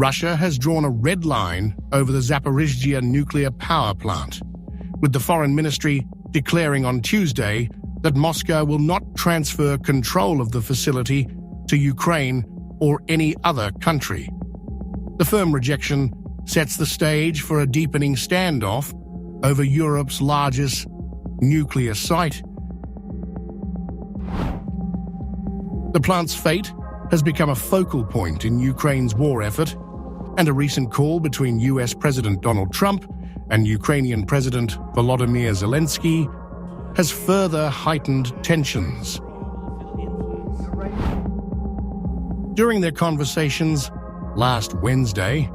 Russia has drawn a red line over the Zaporizhzhia Nuclear Power Plant, with the Foreign Ministry declaring on Tuesday that Moscow will not transfer control of the facility to Ukraine or any other country. The firm rejection sets the stage for a deepening standoff over Europe's largest nuclear site. The plant's fate has become a focal point in Ukraine's war effort, and a recent call between US President Donald Trump and Ukrainian President Volodymyr Zelensky has further heightened tensions. During their conversations last Wednesday,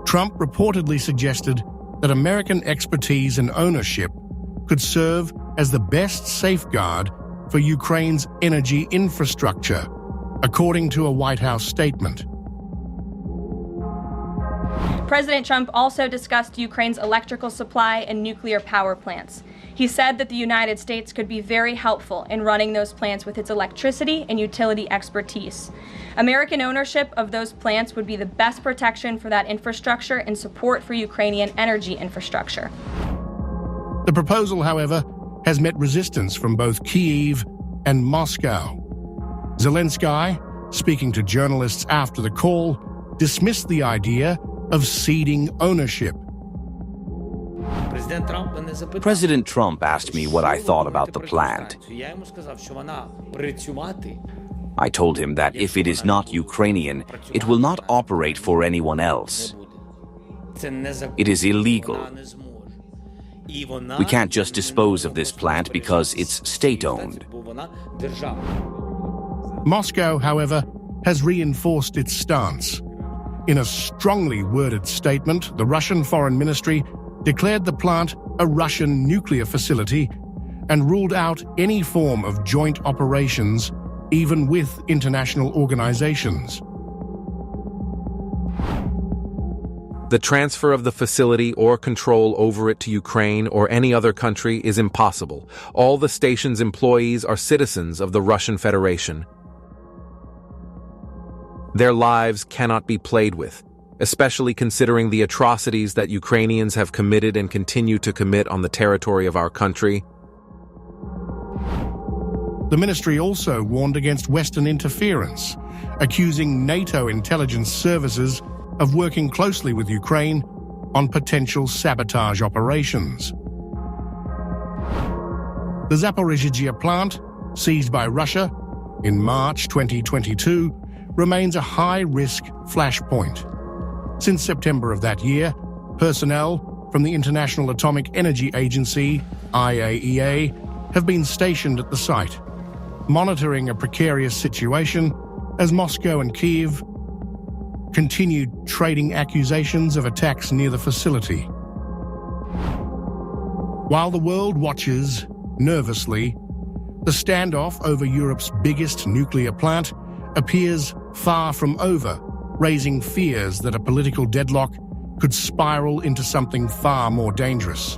Trump reportedly suggested that American expertise and ownership could serve as the best safeguard for Ukraine's energy infrastructure, according to a White House statement. President Trump also discussed Ukraine's electrical supply and nuclear power plants. He said that the United States could be very helpful in running those plants with its electricity and utility expertise. American ownership of those plants would be the best protection for that infrastructure and support for Ukrainian energy infrastructure. The proposal, however, has met resistance from both Kyiv and Moscow. Zelensky, speaking to journalists after the call, dismissed the idea of ceding ownership. President Trump asked me what I thought about the plant. I told him that if it is not Ukrainian, it will not operate for anyone else. It is illegal. We can't just dispose of this plant because it's state-owned. Moscow, however, has reinforced its stance. In a strongly worded statement, the Russian Foreign Ministry declared the plant a Russian nuclear facility and ruled out any form of joint operations, even with international organizations. The transfer of the facility or control over it to Ukraine or any other country is impossible. All the station's employees are citizens of the Russian Federation. Their lives cannot be played with, especially considering the atrocities that Ukrainians have committed and continue to commit on the territory of our country. The ministry also warned against Western interference, accusing NATO intelligence services of working closely with Ukraine on potential sabotage operations. The Zaporizhzhia plant, seized by Russia in March 2022, remains a high-risk flashpoint. Since September of that year, personnel from the International Atomic Energy Agency, IAEA, have been stationed at the site, monitoring a precarious situation as Moscow and Kyiv continued trading accusations of attacks near the facility. While the world watches nervously, the standoff over Europe's biggest nuclear plant appears far from over, raising fears that a political deadlock could spiral into something far more dangerous.